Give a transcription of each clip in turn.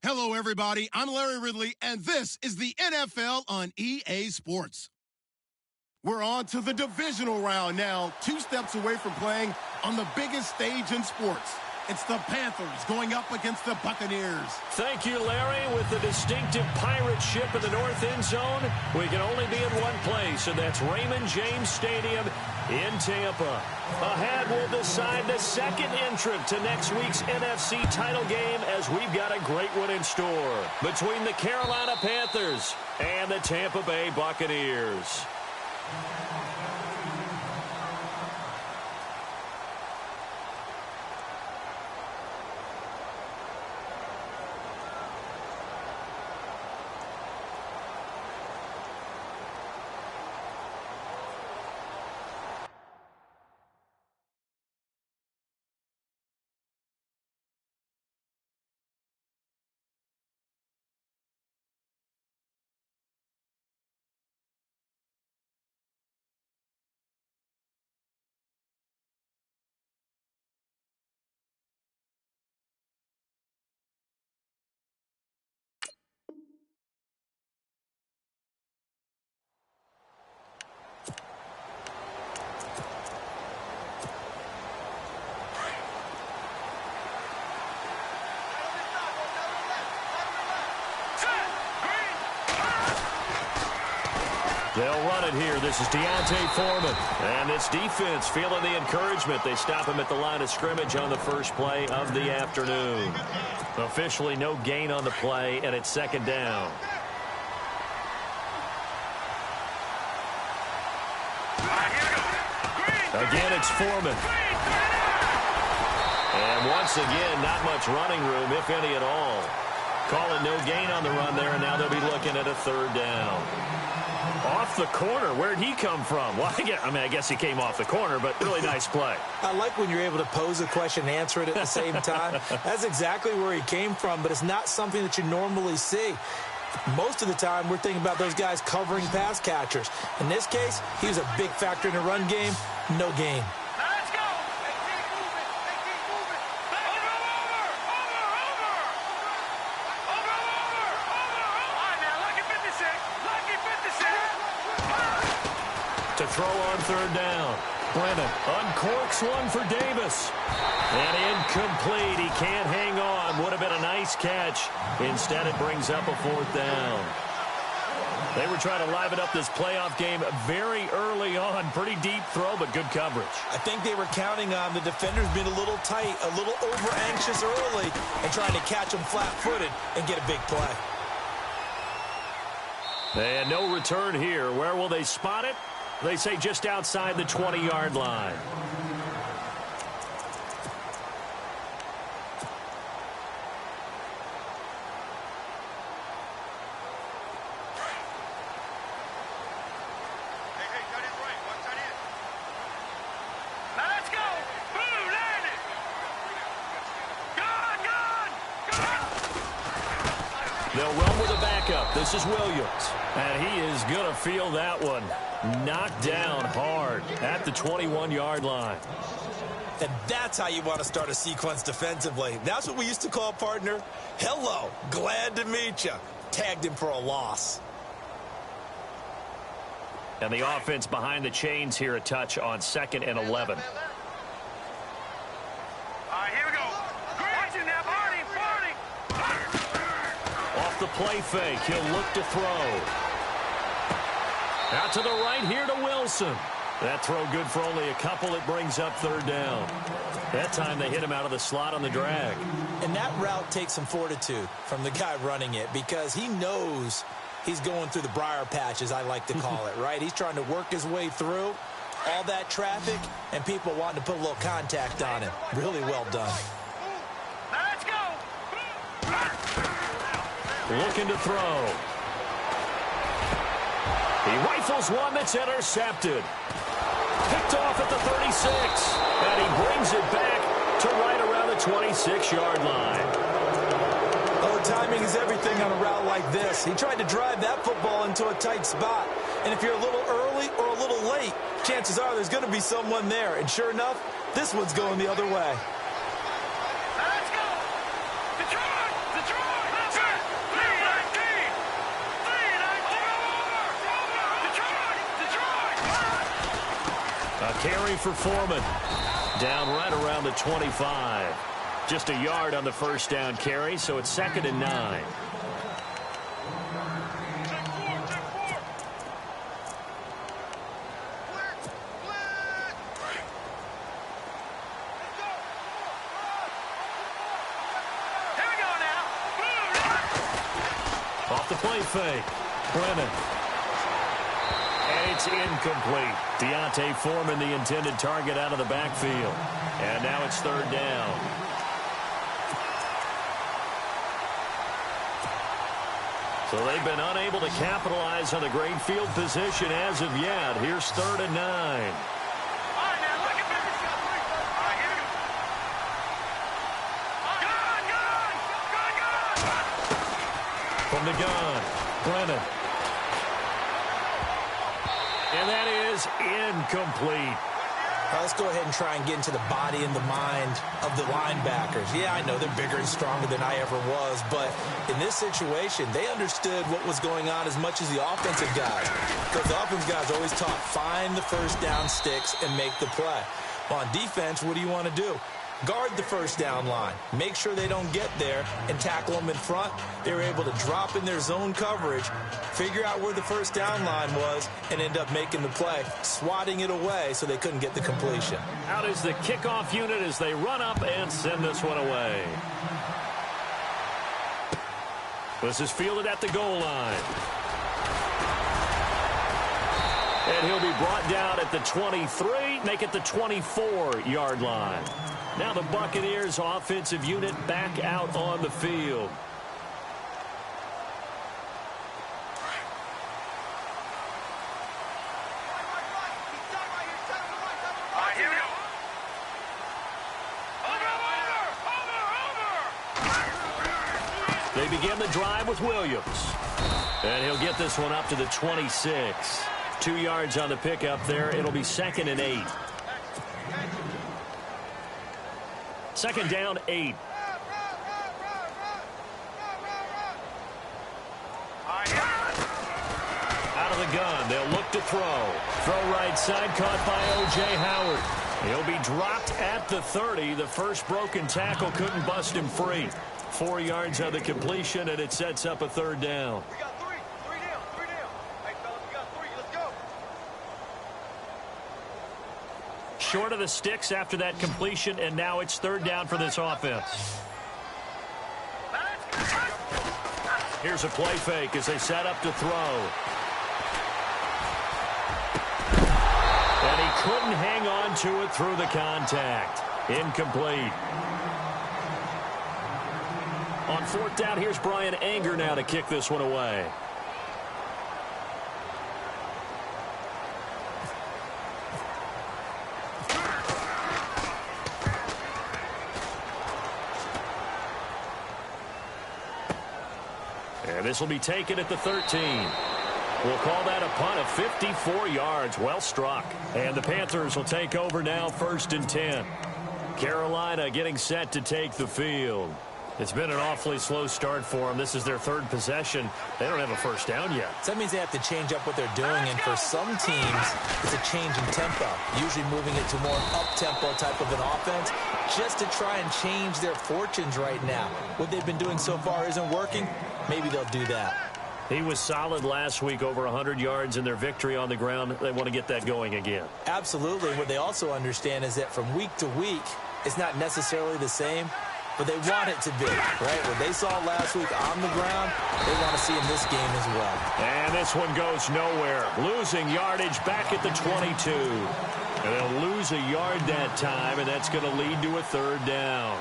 Hello, everybody. I'm Larry Ridley, and this is the NFL on EA Sports. We're on to the divisional round now, 2 steps away from playing on the biggest stage in sports. It's the Panthers going up against the Buccaneers. Thank you, Larry. With the distinctive pirate ship in the north end zone, we can only be in one place, and that's Raymond James Stadium in Tampa. Ahead, we'll decide the second entrant to next week's NFC title game, as we've got a great one in store between the Carolina Panthers and the Tampa Bay Buccaneers. They'll run it here. This is Deontay Foreman. And this defense feeling the encouragement. They stop him at the line of scrimmage on the first play of the afternoon. Officially no gain on the play, and it's second down. Again, it's Foreman. And once again, not much running room, if any at all. Call it no gain on the run there, and now they'll be looking at a third down. Off the corner. Where'd he come from? Well, I guess he came off the corner, but really nice play. I like when you're able to pose a question and answer it at the same time. That's exactly where he came from, but it's not something that you normally see. Most of the time, we're thinking about those guys covering pass catchers. In this case, he was a big factor in the run game. No gain. To throw on third down. Brennan uncorks one for Davis. And incomplete. He can't hang on. Would have been a nice catch. Instead, it brings up a fourth down. They were trying to liven up this playoff game very early on. Pretty deep throw, but good coverage. I think they were counting on the defenders being a little tight, a little over-anxious early, and trying to catch them flat-footed and get a big play. And no return here. Where will they spot it? They say just outside the 20-yard line. They'll run with a backup. This is Williams. And he is going to feel that one. Knocked down hard at the 21-yard line. And that's how you want to start a sequence defensively. That's what we used to call, partner, hello, glad to meet you. Tagged him for a loss. And the offense behind the chains here, a touch on 2nd and 11. Off the play fake, he'll look to throw. Out to the right here to Wilson. That throw good for only a couple. It brings up third down. That time they hit him out of the slot on the drag. And that route takes some fortitude from the guy running it, because he knows he's going through the briar patch, as I like to call it, right? He's trying to work his way through all that traffic and people wanting to put a little contact on him. Really well done. Let's go. Looking to throw. He rifles one that's intercepted. Picked off at the 36. And he brings it back to right around the 26-yard line. Oh, timing is everything on a route like this. He tried to drive that football into a tight spot. And if you're a little early or a little late, chances are there's going to be someone there. And sure enough, this one's going the other way. Let's go. Detroit! Detroit! A carry for Foreman. Down right around the 25. Just a yard on the first down carry, so it's 2nd and 9. Off the play fake. Brennan. And it's incomplete. Deontay Foreman, the intended target, out of the backfield. And now it's 3rd down. So they've been unable to capitalize on the great field position as of yet. Here's 3rd and 9. From the gun, Brennan. And that is incomplete. Let's go ahead and try and get into the body and the mind of the linebackers. Yeah, I know they're bigger and stronger than I ever was, but in this situation, they understood what was going on as much as the offensive guys. Because the offensive guys always taught, find the first down sticks and make the play. Well, on defense, what do you want to do? Guard the first down line. Make sure they don't get there and tackle them in front. They were able to drop in their zone coverage, figure out where the first down line was, and end up making the play, swatting it away so they couldn't get the completion. Out is the kickoff unit as they run up and send this one away. This is fielded at the goal line. And he'll be brought down at the 23, make it the 24-yard line. Now the Buccaneers offensive unit back out on the field. They begin the drive with Williams. And he'll get this one up to the 26. 2 yards on the pickup there. It'll be 2nd and 8. 2nd down, 8. Out of the gun. They'll look to throw. Throw right side, caught by O.J. Howard. He'll be dropped at the 30. The first broken tackle couldn't bust him free. 4 yards on the completion, and it sets up a 3rd down. We got 3. 3 down. 3 down. Hey, fellas, we got 3. Let's go. Short of the sticks after that completion, and now it's 3rd down for this offense. Here's a play fake as they set up to throw. And he couldn't hang on to it through the contact. Incomplete. On 4th down, here's Brian Anger now to kick this one away. And this will be taken at the 13. We'll call that a punt of 54 yards. Well struck. And the Panthers will take over now, 1st and 10. Carolina getting set to take the field. It's been an awfully slow start for them. This is their 3rd possession. They don't have a first down yet. So that means they have to change up what they're doing, and for some teams, it's a change in tempo, usually moving it to more up-tempo type of an offense, just to try and change their fortunes right now. What they've been doing so far isn't working. Maybe they'll do that. He was solid last week, over 100 yards in their victory on the ground. They want to get that going again. Absolutely. What they also understand is that from week to week, it's not necessarily the same, but they want it to be, right? What they saw last week on the ground, they want to see in this game as well. And this one goes nowhere. Losing yardage back at the 22. And they'll lose a yard that time, and that's going to lead to a 3rd down.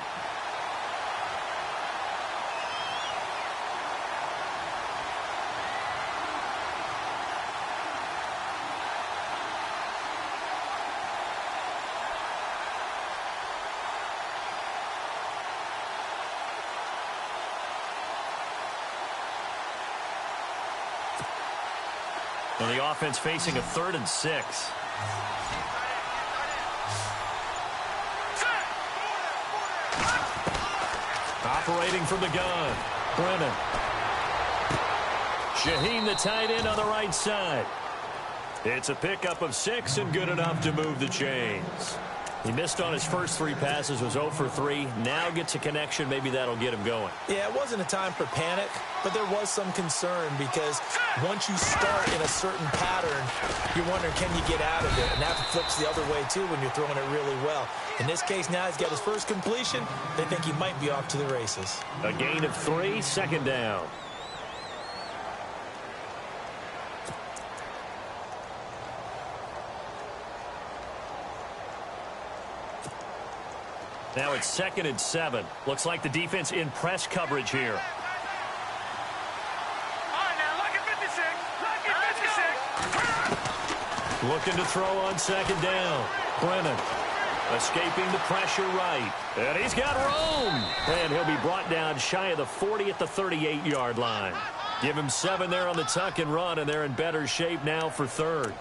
And the offense facing a 3rd and 6. Operating from the gun, Brennan. Shaheen, the tight end, on the right side. It's a pickup of 6 and good enough to move the chains. He missed on his first 3 passes, was 0 for 3. Now gets a connection. Maybe that'll get him going. Yeah, it wasn't a time for panic, but there was some concern because once you start in a certain pattern, you're wondering, can you get out of it? And that flips the other way, too, when you're throwing it really well. In this case, now he's got his first completion. They think he might be off to the races. A gain of 3, second down. Now it's 2nd and 7. Looks like the defense in press coverage here. All right, now, look at 56. Look at 56. Looking to throw on 2nd down. Brennan escaping the pressure right. And he's got room. And he'll be brought down shy of the 40 at the 38-yard line. Give him 7 there on the tuck and run, and they're in better shape now for 3rd.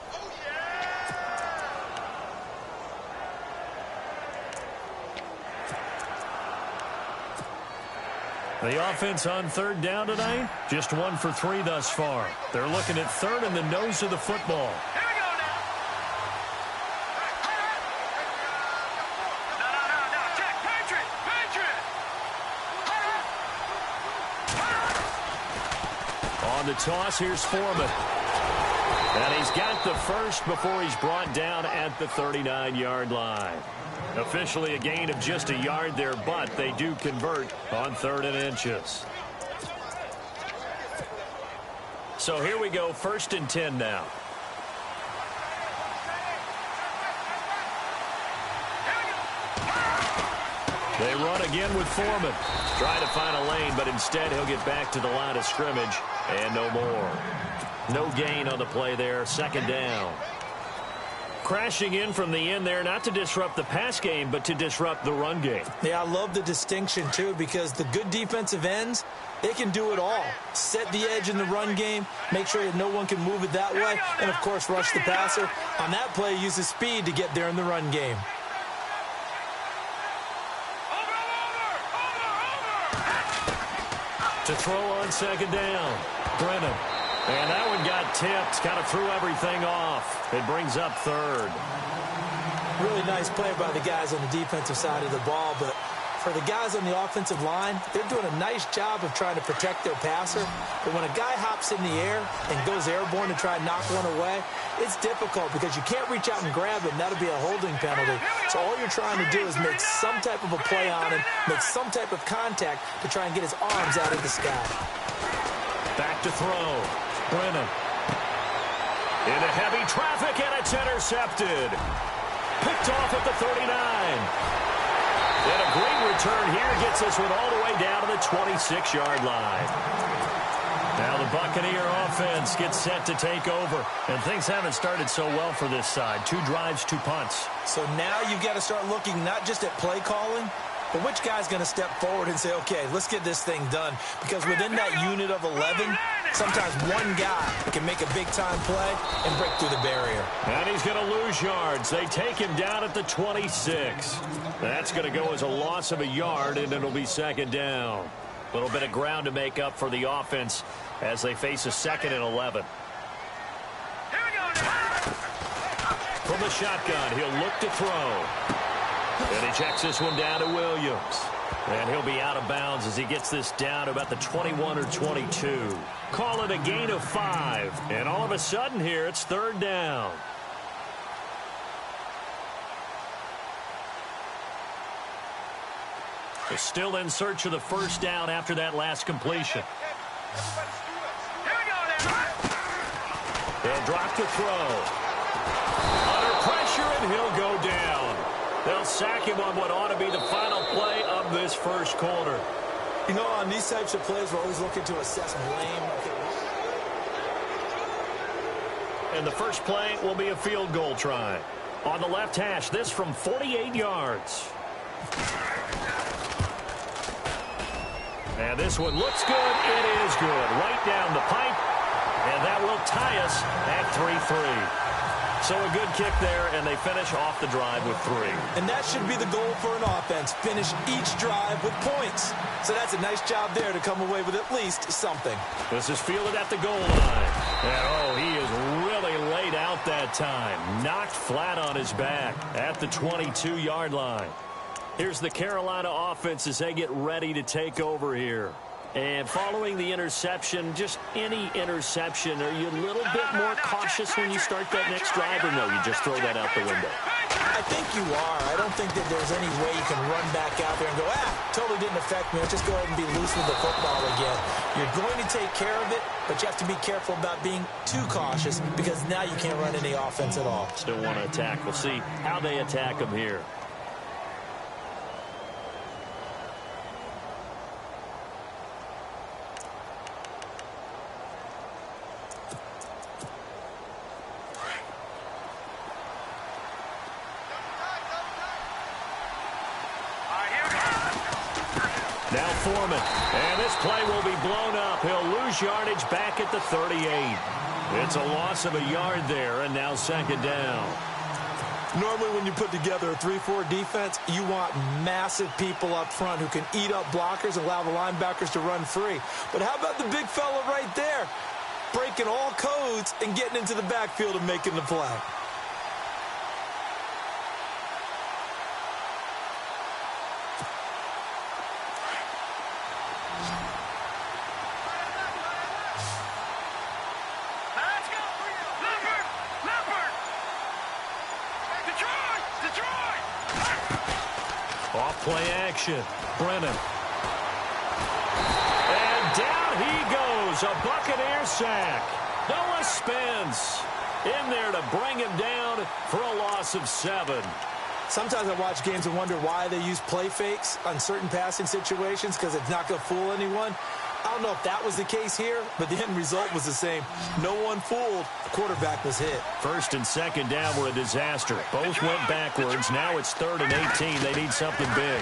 The offense on 3rd down tonight, just 1 for 3 thus far. They're looking at 3rd in the nose of the football. Here we go now. No. Check. Patriot. On the toss, here's Foreman. And he's got the first before he's brought down at the 39-yard line. Officially a gain of just a yard there, but they do convert on 3rd and inches. So here we go, 1st and 10 now. They run again with Foreman. Try to find a lane, but instead he'll get back to the line of scrimmage and no more. No gain on the play there, 2nd down. Crashing in from the end there, not to disrupt the pass game, but to disrupt the run game. Yeah, I love the distinction, too, because the good defensive ends, they can do it all. Set the edge in the run game, make sure that no one can move it that way, and, of course, rush the passer. On that play, use his speed to get there in the run game. To throw on 2nd down, Brennan. And that one got tipped, kind of threw everything off. It brings up 3rd. Really nice play by the guys on the defensive side of the ball, but for the guys on the offensive line, they're doing a nice job of trying to protect their passer. But when a guy hops in the air and goes airborne to try and knock one away, it's difficult because you can't reach out and grab him. That'll be a holding penalty. So all you're trying to do is make some type of a play on him, make some type of contact to try and get his arms out of the sky. Back to throw. Brennan. Into heavy traffic, and it's intercepted. Picked off at the 39. And a great return here gets us all the way down to the 26-yard line. Now the Buccaneer offense gets set to take over. And things haven't started so well for this side. 2 drives, 2 punts. So now you've got to start looking not just at play calling, but which guy's going to step forward and say, okay, let's get this thing done. Because within that unit of 11, sometimes one guy can make a big-time play and break through the barrier. And he's going to lose yards. They take him down at the 26. That's going to go as a loss of a yard, and it'll be 2nd down. A little bit of ground to make up for the offense as they face a 2nd and 11. From the shotgun, he'll look to throw. And he checks this one down to Williams. And he'll be out of bounds as he gets this down to about the 21 or 22. Call it a gain of 5. And all of a sudden here, it's 3rd down. They're still in search of the 1st down after that last completion. They'll drop to throw. Under pressure, and he'll go down. They'll sack him on what ought to be the final play of this first quarter. You know, on these types of plays, we're always looking to assess blame. And the first play will be a field goal try. On the left hash, this from 48 yards. And this one looks good. It is good. Right down the pipe. And that will tie us at 3-3. So a good kick there, and they finish off the drive with 3. And that should be the goal for an offense. Finish each drive with points. So that's a nice job there to come away with at least something. This is fielded at the goal line. And, oh, he is really laid out out that time. Knocked flat on his back at the 22-yard line. Here's the Carolina offense as they get ready to take over here. And following the interception, just any interception, are you a little bit more cautious when you start that next drive, or no, you just throw that out the window? I think you are. I don't think that there's any way you can run back out there and go, totally didn't affect me. Let's just go ahead and be loose with the football again. You're going to take care of it, but you have to be careful about being too cautious because now you can't run any offense at all. Still want to attack. We'll see how they attack them here. Now Foreman, and this play will be blown up. He'll lose yardage back at the 38. It's a loss of a yard there, and now second down. Normally when you put together a 3-4 defense, you want massive people up front who can eat up blockers and allow the linebackers to run free. But how about the big fella right there, breaking all codes and getting into the backfield and making the play? Play action. Brennan. And down he goes. A Buccaneer sack. Noah Spence in there to bring him down for a loss of 7. Sometimes I watch games and wonder why they use play fakes on certain passing situations because it's not going to fool anyone. I don't know if that was the case here, but the end result was the same. No one fooled. The quarterback was hit. First and second down were a disaster. Both went backwards. Now it's 3rd and 18. They need something big.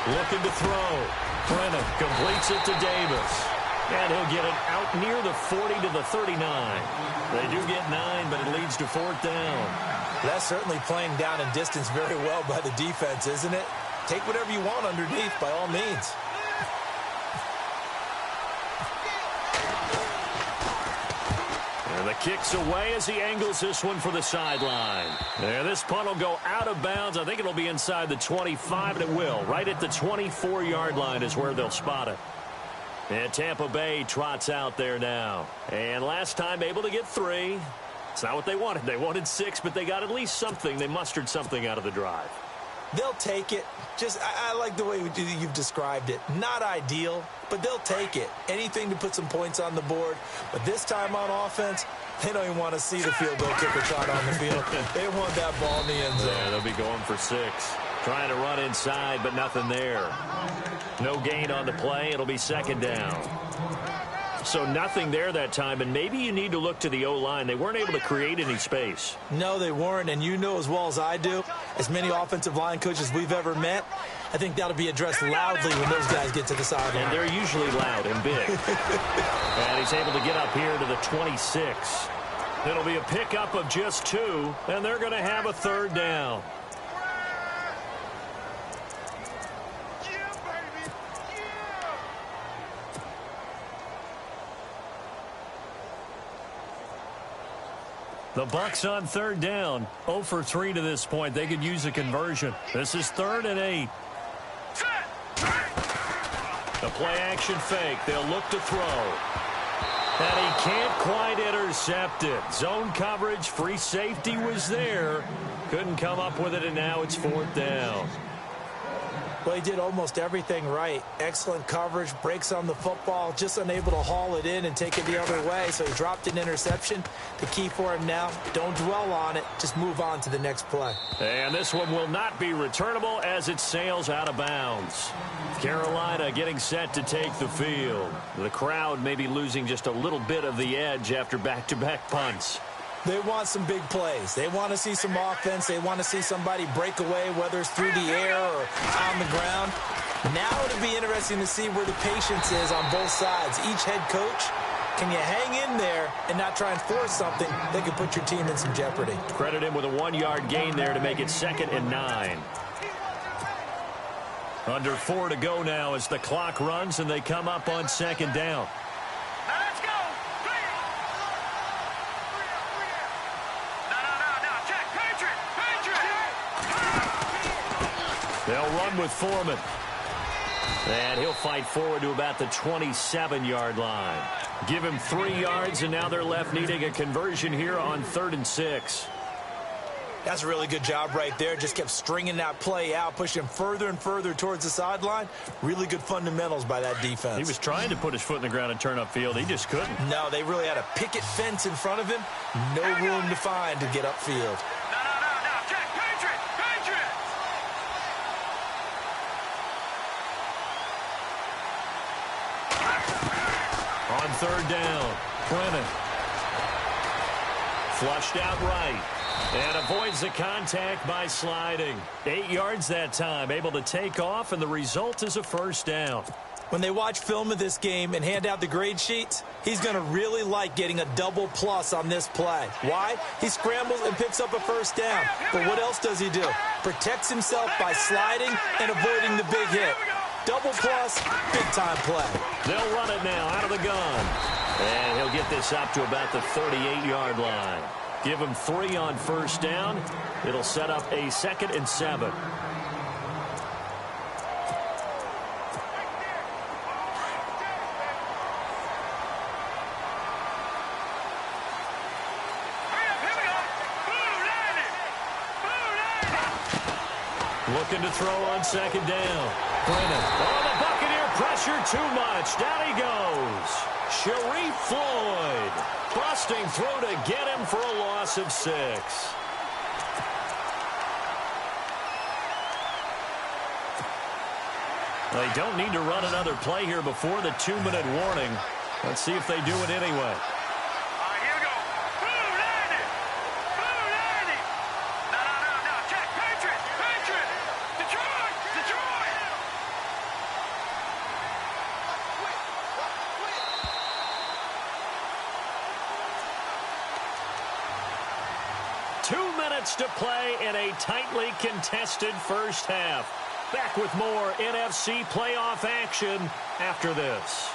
Looking to throw. Brennan completes it to Davis. And he'll get it out near the 40 to the 39. They do get 9, but it leads to 4th down. That's certainly playing down in distance very well by the defense, isn't it? Take whatever you want underneath by all means. And the kick's away as he angles this one for the sideline. And this punt will go out of bounds. I think it'll be inside the 25, and it will. Right at the 24-yard line is where they'll spot it. And Tampa Bay trots out there now. And last time able to get 3. It's not what they wanted. They wanted 6, but they got at least something. They mustered something out of the drive. They'll take it. I like the way you've described it. Not ideal, but they'll take it. Anything to put some points on the board. But this time on offense, they don't even want to see the field goal kicker trot on the field. They want that ball in the end zone. Yeah, they'll be going for 6. Trying to run inside, but nothing there. No gain on the play. It'll be second down. So nothing there that time, and maybe you need to look to the O-line. They weren't able to create any space. No, they weren't, and you know as well as I do, as many offensive line coaches we've ever met, I think that'll be addressed loudly when those guys get to the sideline. And they're usually loud and big. And he's able to get up here to the 26. It'll be a pickup of just 2, and they're going to have a 3rd down. The Bucs on 3rd down. 0 for 3 to this point. They could use a conversion. This is 3rd and 8. The play action fake. They'll look to throw. And he can't quite intercept it. Zone coverage, free safety was there. Couldn't come up with it, and now it's 4th down. Well, he did almost everything right. Excellent coverage, breaks on the football, just unable to haul it in and take it the other way. So he dropped an interception. The key for him now, don't dwell on it. Just move on to the next play. And this one will not be returnable as it sails out of bounds. Carolina getting set to take the field. The crowd may be losing just a little bit of the edge after back-to-back punts. They want some big plays. They want to see some offense. They want to see somebody break away, whether it's through the air or on the ground. Now it'll be interesting to see where the patience is on both sides. Each head coach, can you hang in there and not try and force something that could put your team in some jeopardy? Credit him with a 1-yard gain there to make it 2nd and 9. Under 4 to go now as the clock runs and they come up on 2nd down. Now let's go. They'll run with Foreman. And he'll fight forward to about the 27-yard line. Give him 3 yards, and now they're left needing a conversion here on 3rd and 6. That's a really good job right there. Just kept stringing that play out, pushing him further and further towards the sideline. Really good fundamentals by that defense. He was trying to put his foot in the ground and turn upfield. He just couldn't. No, they really had a picket fence in front of him. No room to find to get upfield. No, check, Patriots! On 3rd down, Brennan. Flushed out right. And avoids the contact by sliding. 8 yards that time, able to take off, and the result is a 1st down. When they watch film of this game and hand out the grade sheets, he's going to really like getting a double plus on this play. Why? He scrambles and picks up a 1st down. But what else does he do? Protects himself by sliding and avoiding the big hit. Double plus, big-time play. They'll run it now out of the gun. And he'll get this up to about the 38-yard line. Give him 3 on 1st down. It'll set up a 2nd and 7. Looking to throw on 2nd down. Brennan. Oh, the Buccaneer pressure too much. Down he goes. Sharif Floyd busting through to get him for a loss of 6. They don't need to run another play here before the 2-minute warning. Let's see if they do it anyway. Here we go. Boom, Randy! Boom, Randy! No, check, Patriots! Detroit! Detroit! 2 minutes to play in a tightly contested 1st half. Back with more NFC playoff action after this.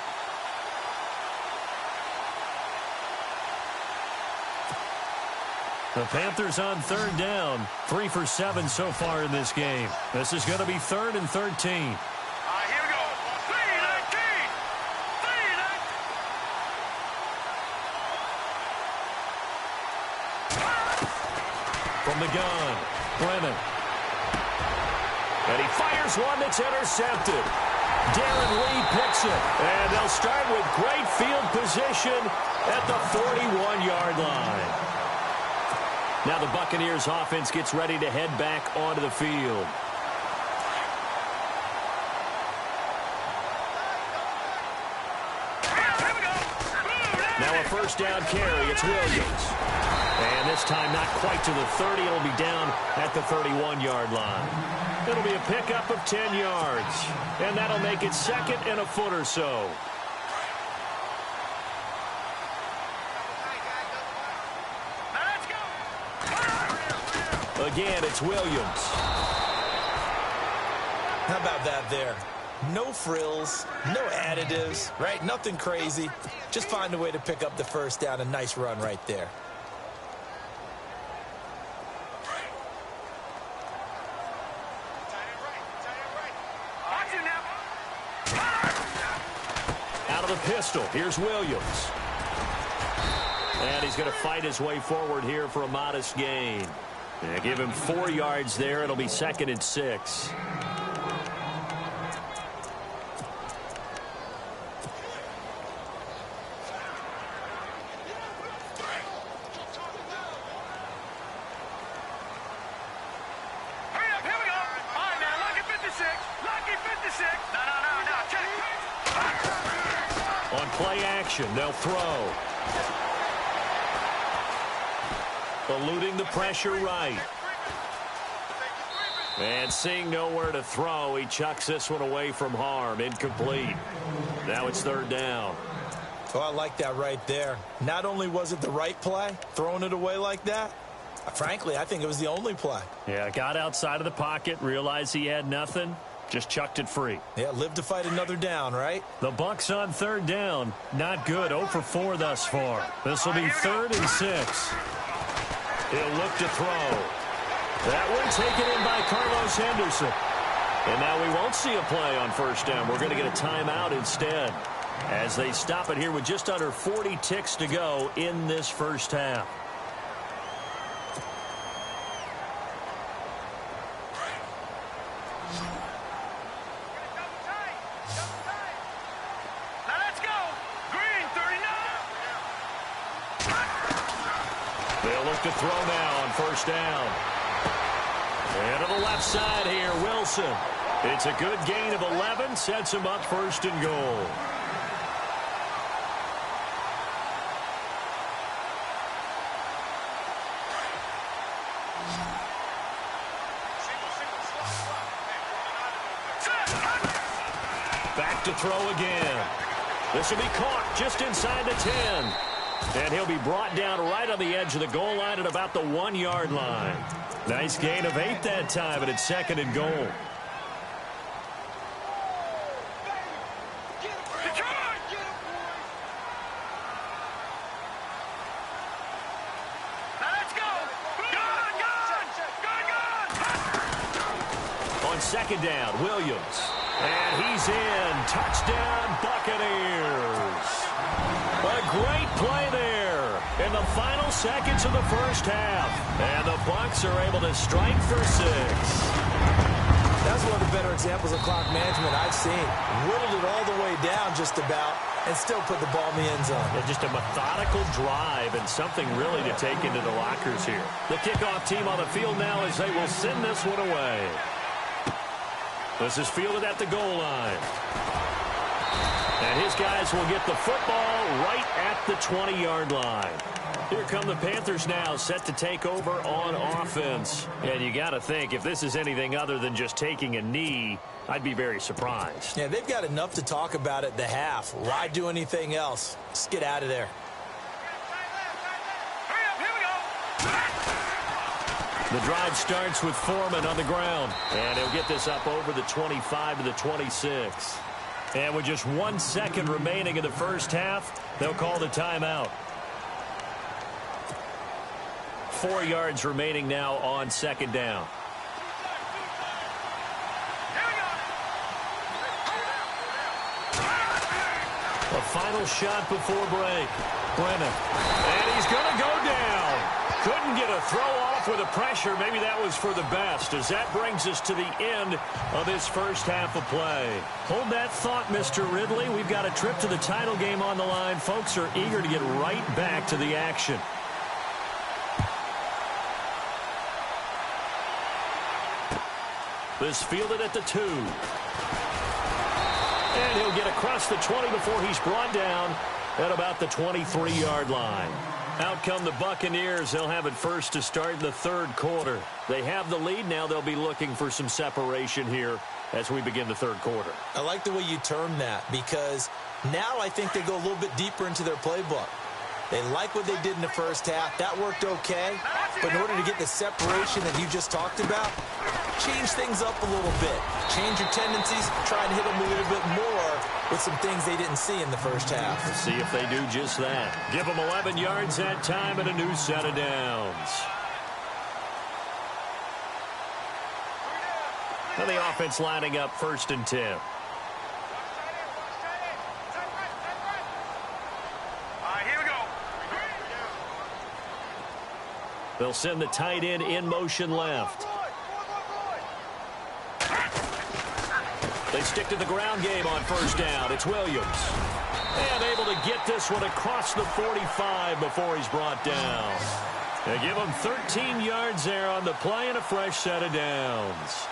The Panthers on 3rd down. 3 for 7 so far in this game. This is going to be 3rd and 13. Here we go. 3-19! From the gun, Brennan. And he fires one that's intercepted. Darren Lee picks it. And they'll start with great field position at the 41-yard line. Now the Buccaneers offense gets ready to head back onto the field. Now a 1st down carry. It's Williams. And this time not quite to the 30. It'll be down at the 31-yard line. It'll be a pickup of 10 yards. And that'll make it 2nd and a foot or so. Again, it's Williams. How about that there? No frills, no additives, right? Nothing crazy. Just find a way to pick up the 1st down. A nice run right there. Out of the pistol, here's Williams. And he's going to fight his way forward here for a modest gain. Yeah, give him 4 yards there. It'll be 2nd and 6. On play action, they'll throw. Eluding the pressure right. And seeing nowhere to throw, he chucks this one away from harm. Incomplete. Now it's 3rd down. Oh, I like that right there. Not only was it the right play, throwing it away like that, frankly, I think it was the only play. Yeah, got outside of the pocket, realized he had nothing, just chucked it free. Yeah, live to fight another down, right? The Bucs on 3rd down. Not good. 0 for 4 thus far. This will be 3rd and 6. He'll look to throw. That one taken in by Carlos Henderson. And now we won't see a play on first down. We're going to get a timeout instead as they stop it here with just under 40 ticks to go in this first half. They'll look to throw now on first down. And to the left side here, Wilson. It's a good gain of 11, sets him up first and goal. Back to throw again. This will be caught just inside the 10. And he'll be brought down right on the edge of the goal line at about the 1-yard line. Nice gain of 8 that time, and it's second and goal. On second down, Williams. And he's in. Touchdown, Buccaneers. A great play there in the final seconds of the first half. And the Bucs are able to strike for 6. That's one of the better examples of clock management I've seen. Whittled it all the way down just about and still put the ball in the end zone. Yeah, just a methodical drive and something really to take into the lockers here. The kickoff team on the field now as they will send this one away. This is fielded at the goal line. And his guys will get the football right at the 20-yard line. Here come the Panthers now, set to take over on offense. And you got to think, if this is anything other than just taking a knee, I'd be very surprised. Yeah, they've got enough to talk about at the half. Why do anything else? Just get out of there. The drive starts with Foreman on the ground. And he'll get this up over the 25 to the 26. And with just 1 second remaining in the first half, they'll call the timeout. 4 yards remaining now on second down. A final shot before break. Brennan. And he's going to go down. Couldn't get a throw off with the pressure. Maybe that was for the best, as that brings us to the end of this first half of play. Hold that thought, Mr. Ridley. We've got a trip to the title game on the line. Folks are eager to get right back to the action. This fielded at the 2. And he'll get across the 20 before he's brought down at about the 23-yard line. Out come the Buccaneers. They'll have it first to start in the third quarter. They have the lead. Now they'll be looking for some separation here as we begin the third quarter. I like the way you term that, because now I think they go a little bit deeper into their playbook. They like what they did in the first half. That worked okay. But in order to get the separation that you just talked about, change things up a little bit. Change your tendencies. Try and hit them a little bit more with some things they didn't see in the first half. Let's see if they do just that. Give them 11 yards that time and a new set of downs. Now the offense lining up first and 10. They'll send the tight end in motion left. They stick to the ground game on first down. It's Williams. And able to get this one across the 45 before he's brought down. They give him 13 yards there on the play and a fresh set of downs.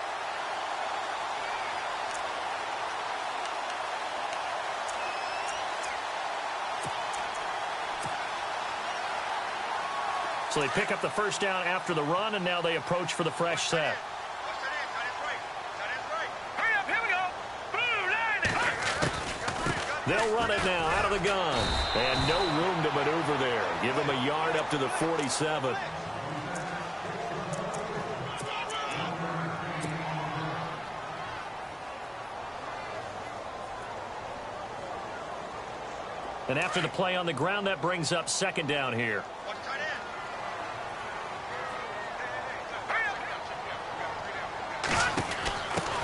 So they pick up the first down after the run, and now they approach for the fresh set. They'll run it now out of the gun. And no room to maneuver there. Give them a yard up to the 47. And after the play on the ground, that brings up second down here.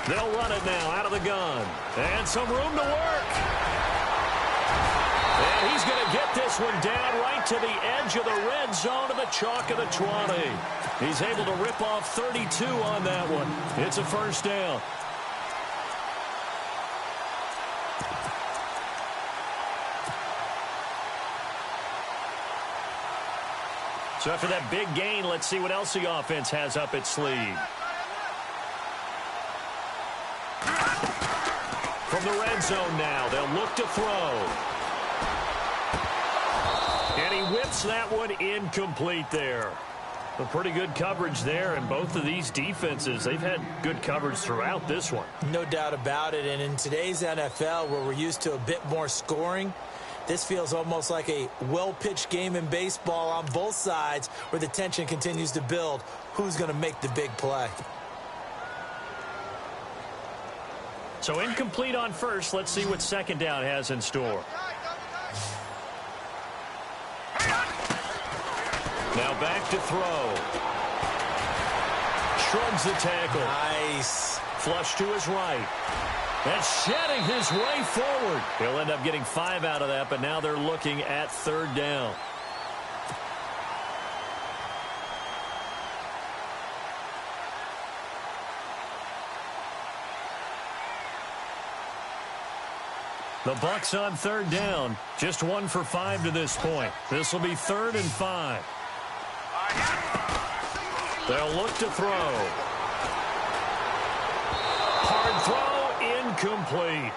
They'll run it now out of the gun. And some room to work. And he's going to get this one down right to the edge of the red zone of the chalk of the 20. He's able to rip off 32 on that one. It's a first down. So after that big gain, let's see what else the offense has up its sleeve. From the red zone now, they'll look to throw. And he whips that one incomplete there. A pretty good coverage there, and both of these defenses, they've had good coverage throughout this one. No doubt about it, and in today's NFL, where we're used to a bit more scoring, this feels almost like a well-pitched game in baseball on both sides where the tension continues to build. Who's going to make the big play? So incomplete on first. Let's see what second down has in store. Now back to throw. Shrugs the tackle. Nice. Flush to his right. And shedding his way forward. He'll end up getting 5 out of that, but now they're looking at third down. The Bucs on third down. Just 1 for 5 to this point. This will be 3rd and 5. They'll look to throw. Hard throw. Incomplete.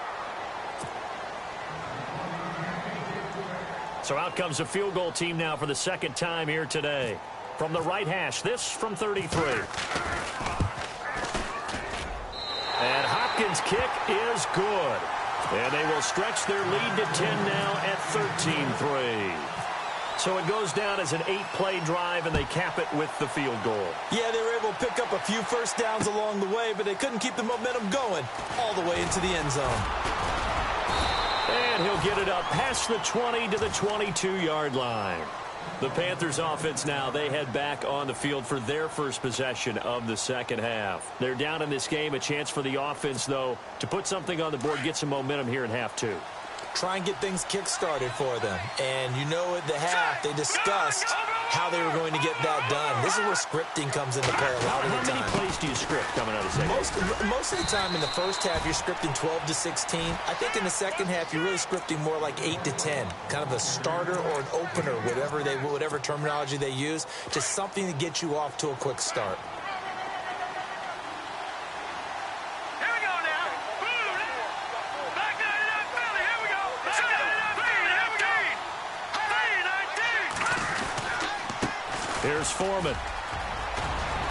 So out comes a field goal team now for the second time here today. From the right hash, this from 33. And Hopkins' kick is good. And they will stretch their lead to 10 now at 13-3. So it goes down as an 8-play drive, and they cap it with the field goal. Yeah, they were able to pick up a few first downs along the way, but they couldn't keep the momentum going all the way into the end zone. And he'll get it up past the 20 to the 22-yard line. The Panthers offense now, they head back on the field for their first possession of the second half. They're down in this game, a chance for the offense, though, to put something on the board, get some momentum here in half 2. Try and get things kick-started for them. And you know at the half, they discussed how they were going to get that done. This is where scripting comes into play a lot of the time. How many plays do you script coming out of second? Most of the time in the first half, you're scripting 12 to 16. I think in the second half, you're really scripting more like 8 to 10. Kind of a starter or an opener, whatever terminology they use. Just something to get you off to a quick start. Here's Foreman.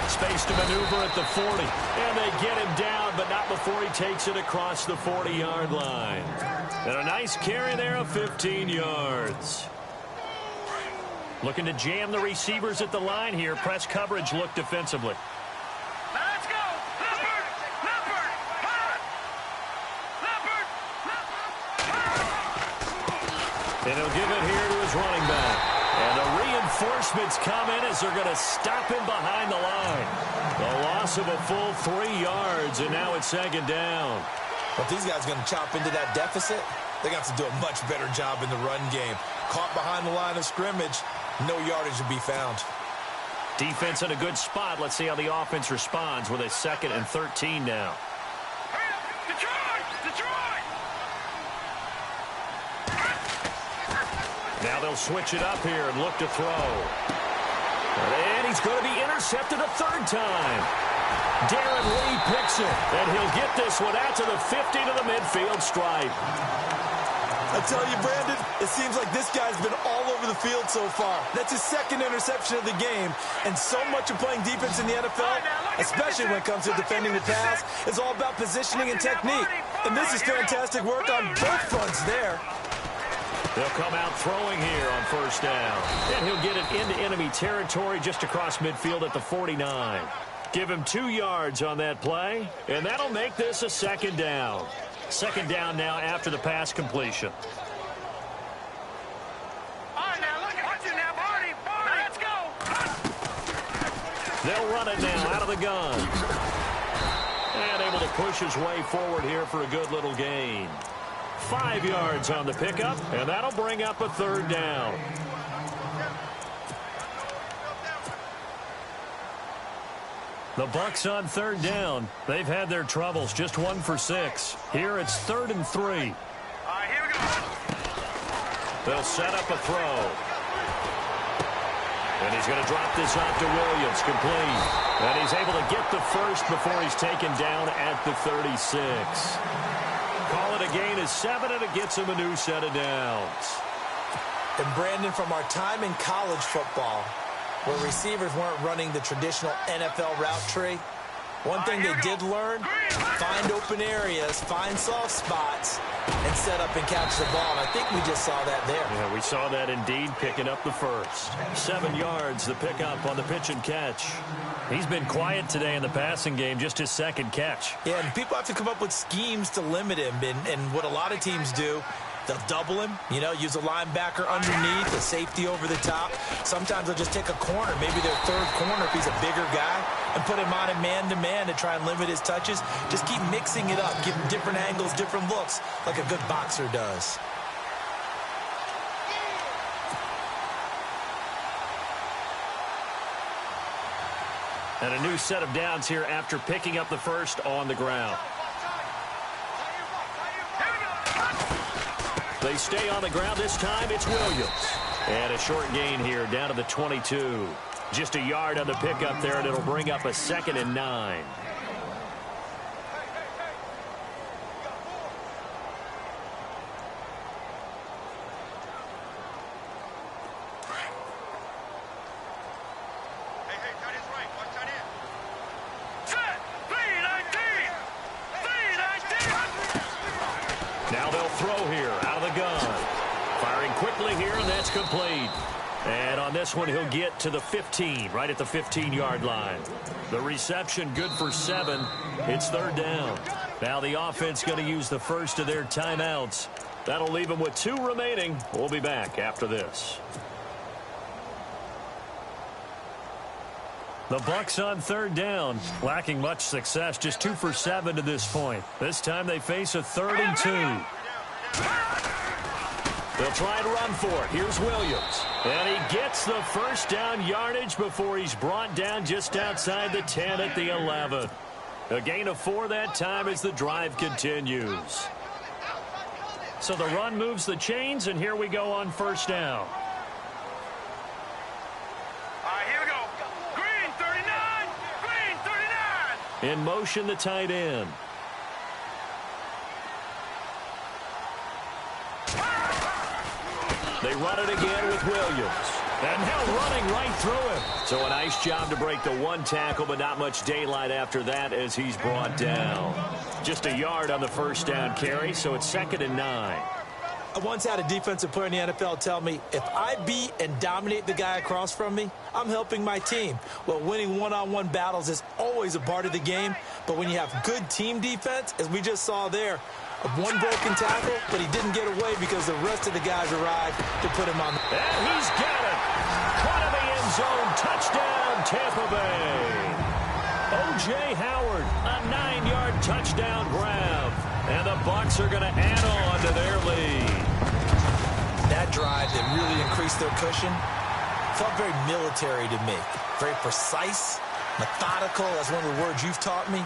Space to maneuver at the 40. And they get him down, but not before he takes it across the 40-yard line. And a nice carry there of 15 yards. Looking to jam the receivers at the line here. Press coverage look defensively. Let's go! Leopard! And he'll give it here to his running back. And the reinforcements come in as they're going to stop him behind the line. The loss of a full 3 yards, and now it's second down. But these guys are going to chop into that deficit. They're going to have to do a much better job in the run game. Caught behind the line of scrimmage, no yardage to be found. Defense in a good spot. Let's see how the offense responds with a 2nd and 13 now. Now they'll switch it up here and look to throw. And he's going to be intercepted a 3rd time. Darren Lee picks it, and he'll get this one out to the 50 to the midfield stripe. I tell you, Brandon, it seems like this guy's been all over the field so far. That's his 2nd interception of the game, and so much of playing defense in the NFL, especially when it comes to defending the pass, is all about positioning and technique. And this is fantastic work on both fronts there. They'll come out throwing here on first down. And he'll get it into enemy territory just across midfield at the 49. Give him 2 yards on that play, and that'll make this a 2nd down. 2nd down now after the pass completion. All right, now, look at you now, Barney. Let's go. They'll run it now out of the gun. And able to push his way forward here for a good little gain. 5 yards on the pickup, and that'll bring up a third down. The Bucs on third down. They've had their troubles, just 1 for 6. Here it's 3rd and 3. All right, here we go. They'll set up a throw. And he's going to drop this off to Williams, complete. And he's able to get the first before he's taken down at the 36. Call it a gain of 7, and it gets him a new set of downs. And Brandon, from our time in college football, where receivers weren't running the traditional NFL route tree, one thing they did learn, find open areas, find soft spots, and set up and catch the ball. And I think we just saw that there. Yeah, we saw that indeed, picking up the first. 7 yards, the pickup on the pitch and catch. He's been quiet today in the passing game, just his 2nd catch. Yeah, and people have to come up with schemes to limit him. And what a lot of teams do, they'll double him, use a linebacker underneath, a safety over the top. Sometimes they'll just take a corner, maybe their 3rd corner if he's a bigger guy, and put him on a man-to-man to try and limit his touches. Just keep mixing it up, give him different angles, different looks, like a good boxer does. And a new set of downs here after picking up the first on the ground. They stay on the ground. This time it's Williams. And a short gain here down to the 22. Just a yard on the pickup there, and it'll bring up a 2nd and 9. Now they'll throw here out of the gun. Firing quickly here, and that's complete. And on this one, he'll get to the 15, right at the 15-yard line. The reception good for 7. It's 3rd down. Now the offense going to use the first of their timeouts. That'll leave them with 2 remaining. We'll be back after this. The Bucs on 3rd down, lacking much success, just 2 for 7 to this point. This time they face a 3rd and 2. They'll try to run for it. Here's Williams. And he gets the first down yardage before he's brought down just outside the 10 at the 11. A gain of 4 that time as the drive continues. So the run moves the chains, and here we go on 1st down. In motion, the tight end. They run it again with Williams. And now running right through him. So a nice job to break the 1 tackle, but not much daylight after that as he's brought down. Just a yard on the 1st down carry, so it's 2nd and 9. I once had a defensive player in the NFL tell me, if I beat and dominate the guy across from me, I'm helping my team. Well, winning one-on-one battles is always a part of the game, but when you have good team defense, as we just saw there, 1 broken tackle, but he didn't get away because the rest of the guys arrived to put him on. And he's got it. Caught in the end zone. Touchdown, Tampa Bay. O.J. Howard, a 9-yard touchdown grab. And the Bucs are going to add on to their lead. That drive that really increased their cushion felt very military to me. Very precise, methodical. That's one of the words you've taught me.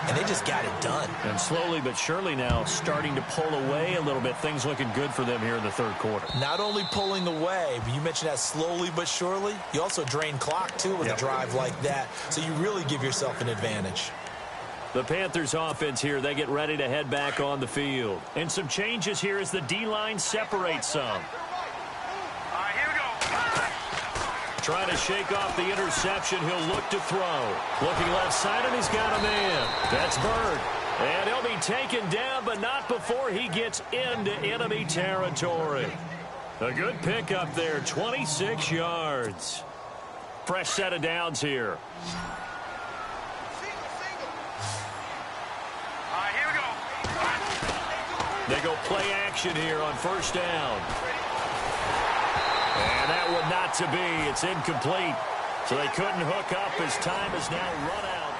And they just got it done. And slowly but surely now starting to pull away a little bit. Things looking good for them here in the 3rd quarter. Not only pulling away, but you mentioned that slowly but surely. You also drain clock, too, with a drive like that. So you really give yourself an advantage. The Panthers offense here, they get ready to head back on the field. And some changes here as the D-line separates some. Trying to shake off the interception. He'll look to throw. Looking left side, and he's got a man. That's Bird. And he'll be taken down, but not before he gets into enemy territory. A good pickup there, 26 yards. Fresh set of downs here. They go play action here on 1st down. And that one not to be. It's incomplete. So they couldn't hook up as time is now run out.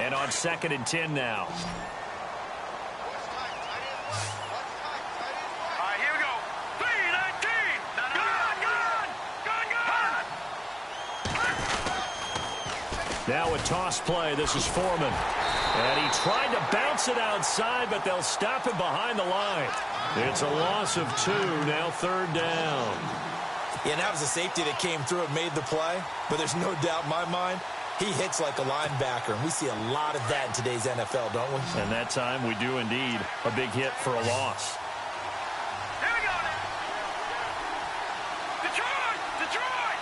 And on 2nd and 10 now. Now a toss play. This is Foreman. And he tried to bounce it outside, but they'll stop him behind the line. It's a loss of 2, now 3rd down. Yeah, and that was a safety that came through and made the play. But there's no doubt in my mind, he hits like a linebacker. And we see a lot of that in today's NFL, don't we? And that time we do indeed. A big hit for a loss. Here we go. Detroit! Detroit!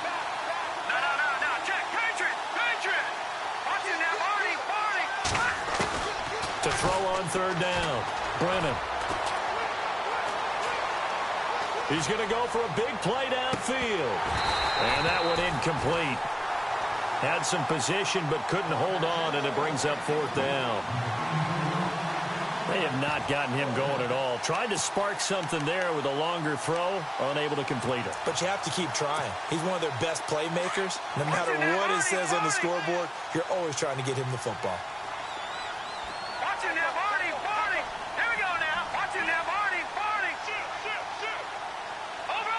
No. Check. Patriot! Watch it now, Marty! To throw on 3rd down. Brennan. He's going to go for a big play downfield. And that one incomplete. Had some position but couldn't hold on, and it brings up 4th down. They have not gotten him going at all. Tried to spark something there with a longer throw, unable to complete it. But you have to keep trying. He's one of their best playmakers. No matter what it says on the scoreboard, you're always trying to get him the football. Watch it now, Marty! Here we go now. Watch it now, Marty! Shoot! Over!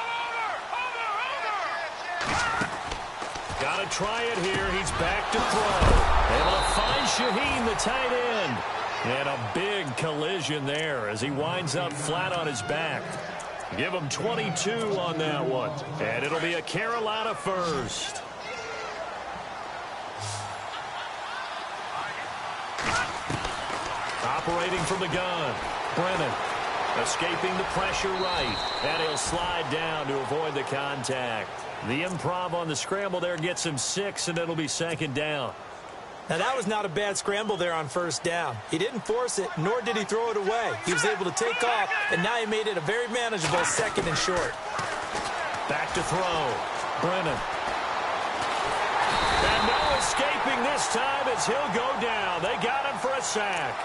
Got to try it here. He's back to throw. Able to find Shaheen, the tight end. And a big collision there as he winds up flat on his back. Give him 22 on that one. And it'll be a Carolina first. Operating from the gun. Brennan escaping the pressure right. And he'll slide down to avoid the contact. The improv on the scramble there gets him 6, and it'll be 2nd down. Now, that was not a bad scramble there on 1st down. He didn't force it, nor did he throw it away. He was able to take off, and now he made it a very manageable 2nd and short. Back to throw. Brennan. And no escaping this time as he'll go down. They got him for a sack.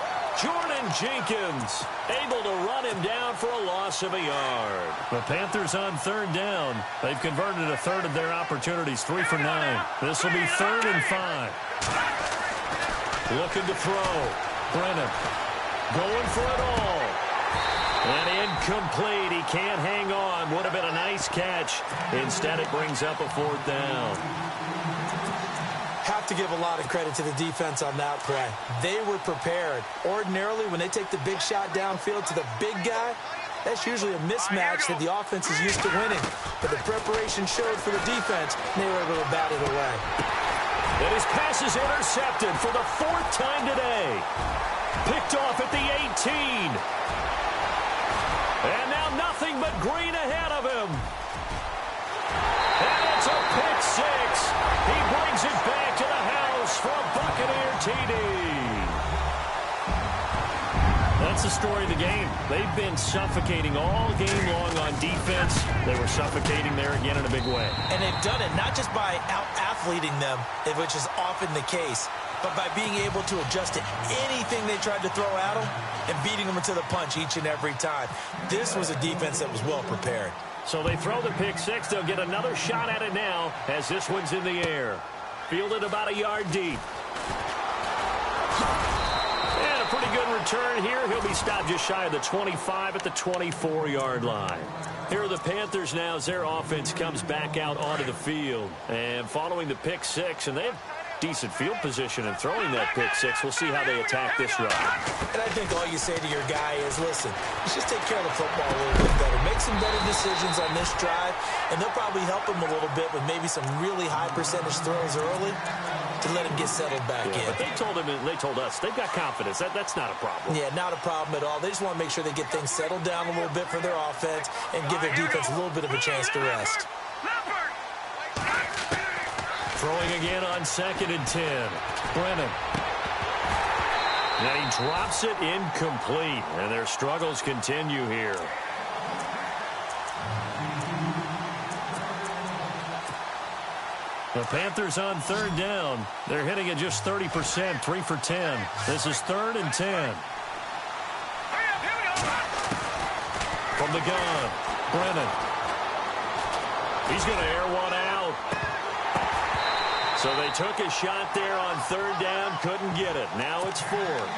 Jordan Jenkins able to run him down for a loss of a yard. The Panthers on 3rd down. They've converted a third of their opportunities, 3 for 9. This will be 3rd and 5. Looking to throw. Brennan going for it all. And incomplete. He can't hang on. Would have been a nice catch. Instead, it brings up a 4th down. Have to give a lot of credit to the defense on that play. They were prepared. Ordinarily, when they take the big shot downfield to the big guy, that's usually a mismatch that the offense is used to winning. But the preparation showed for the defense, and they were able to bat it away. And his pass is intercepted for the 4th time today. Picked off at the 18. And now nothing but green ahead of him. And it's a pick 6. He brings it back to the house for a Buccaneer TD. That's the story of the game. They've been suffocating all game long on defense. They were suffocating there again in a big way. And they've done it not just by out-athleting them, which is often the case, but by being able to adjust to anything they tried to throw at them and beating them to the punch each and every time. This was a defense that was well prepared. So they throw the pick 6. They'll get another shot at it now as this one's in the air. Fielded about a yard deep. And a pretty good return here. He'll be stopped just shy of the 25 at the 24-yard line. Here are the Panthers now as their offense comes back out onto the field. And following the pick 6, and they have decent field position in throwing that pick 6. We'll see how they attack this drive. And I think all you say to your guy is, listen, let's just take care of the football a little bit better. Make some better decisions on this drive, and they'll probably help him a little bit with maybe some really high percentage throws early to let him get settled back in. But they told us they've got confidence. That's not a problem. Yeah, not a problem at all. They just want to make sure they get things settled down a little bit for their offense and give their defense a little bit of a chance to rest. Throwing again on 2nd and 10. Brennan. And he drops it incomplete. And their struggles continue here. The Panthers on 3rd down. They're hitting at just 30%, 3 for 10. This is 3rd and 10. From the gun, Brennan. He's going to air one out. So they took a shot there on third down, couldn't get it. Now it's fourth.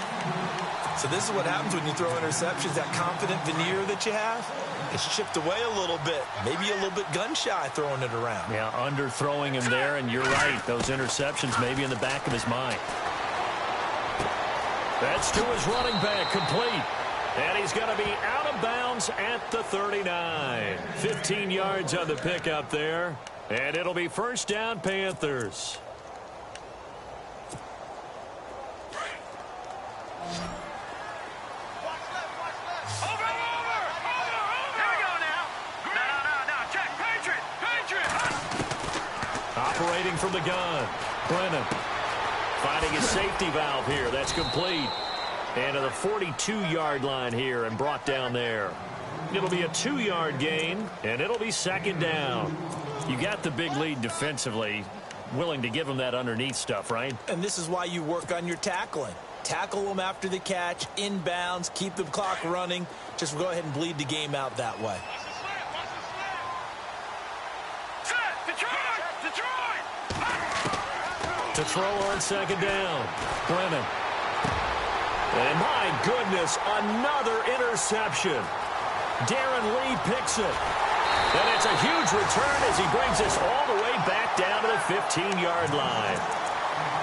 So this is what happens when you throw interceptions. That confident veneer that you have, it's chipped away a little bit. Maybe a little bit gun-shy throwing it around. Yeah, underthrowing him there, and you're right. Those interceptions maybe in the back of his mind. That's to his running back, complete. And he's going to be out of bounds at the 39. 15 yards on the pickup there. And it'll be first down, Panthers. Operating from the gun, Brennan finding his safety valve here. That's complete. And to the 42-yard line here and brought down there. It'll be a 2-yard gain, and it'll be second down. You got the big lead defensively, willing to give them that underneath stuff, right? And this is why you work on your tackling. Tackle them after the catch, inbounds, keep the clock running. Just go ahead and bleed the game out that way. To throw on second down, Brennan. And my goodness, another interception. Darren Lee picks it. And it's a huge return as he brings us all the way back down to the 15-yard line.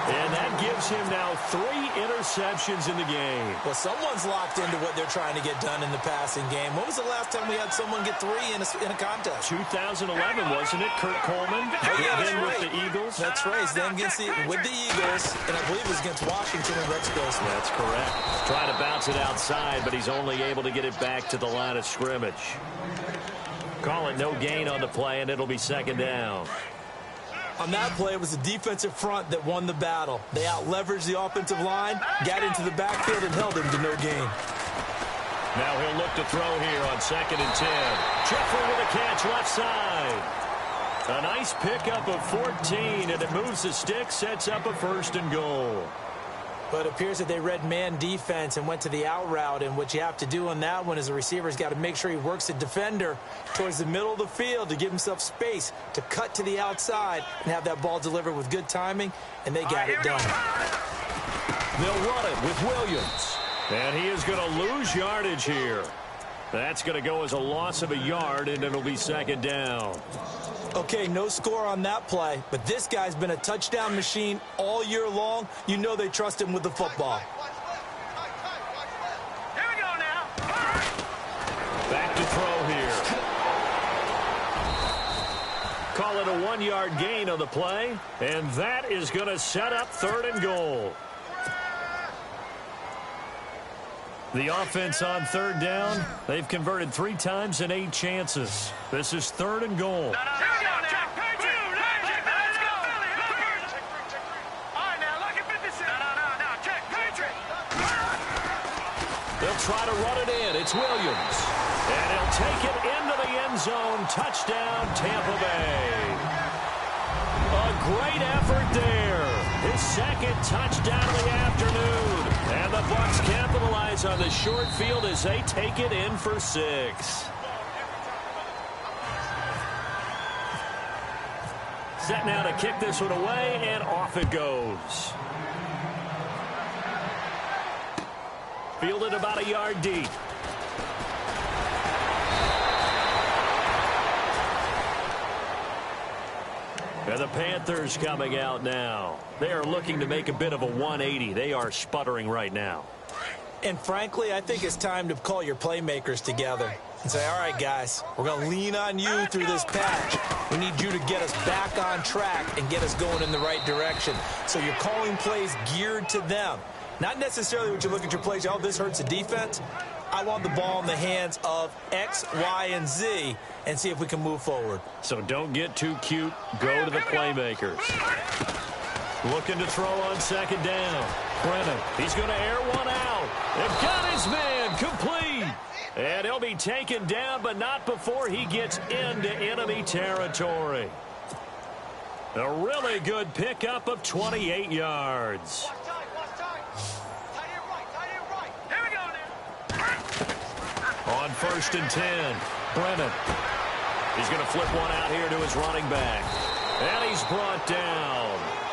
And that gives him now 3 interceptions in the game. Well, someone's locked into what they're trying to get done in the passing game. When was the last time we had someone get 3 in a contest? 2011, wasn't it? Kurt Coleman. Yeah, that's then right. with the Eagles. That's right. Then with the Eagles, and I believe it was against Washington and Rex Grossman. That's correct. Trying to bounce it outside, but he's only able to get it back to the line of scrimmage. Call it no gain on the play, and it'll be second down. On that play, it was the defensive front that won the battle. They out-leveraged the offensive line, got into the backfield, and held him to no gain. Now he'll look to throw here on 2nd and 10. Jeffrey with a catch left side. A nice pickup of 14, and it moves the stick, sets up a 1st and goal. But it appears that they read man defense and went to the out route. And what you have to do on that one is the receiver's got to make sure he works the defender towards the middle of the field to give himself space to cut to the outside and have that ball delivered with good timing, and they got it done. They'll run it with Williams. And he is going to lose yardage here. That's going to go as a loss of a yard, and it'll be second down. Okay, no score on that play, but this guy's been a touchdown machine all year long. You know they trust him with the football. Here we go now. Back to throw here. Call it a 1-yard gain on the play, and that is going to set up 3rd and goal. The offense on 3rd down, they've converted 3 times in 8 chances. This is 3rd and goal. They'll try to run it in. It's Williams. And he'll take it into the end zone. Touchdown, Tampa Bay. A great effort there. His 2nd touchdown of the afternoon. And the Bucs capitalize on the short field as they take it in for 6. Set now to kick this one away, and off it goes. Fielded about a yard deep. And the Panthers coming out now. They are looking to make a bit of a 180. They are sputtering right now. And frankly, I think it's time to call your playmakers together and say, all right, guys, we're going to lean on you through this patch. We need you to get us back on track and get us going in the right direction. So you're calling plays geared to them. Not necessarily when you look at your plays, oh, this hurts the defense. I want the ball in the hands of X, Y, and Z and see if we can move forward. So don't get too cute. Go to the playmakers. Looking to throw on 2nd down. Brennan, he's going to air one out. And got his man complete. And he'll be taken down, but not before he gets into enemy territory. A really good pickup of 28 yards. On 1st and 10, Brennan. He's going to flip one out here to his running back. And he's brought down.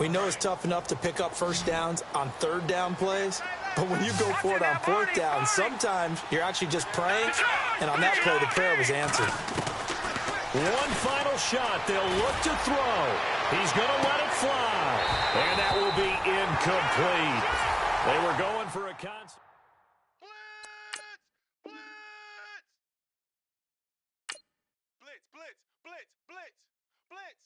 We know it's tough enough to pick up first downs on third down plays, but when you go for it on fourth down, sometimes you're actually just praying, and on that play, the prayer was answered. One final shot. They'll look to throw. He's going to let it fly, and that will be incomplete. They were going for a concept. Blitz, blitz, blitz, blitz, blitz.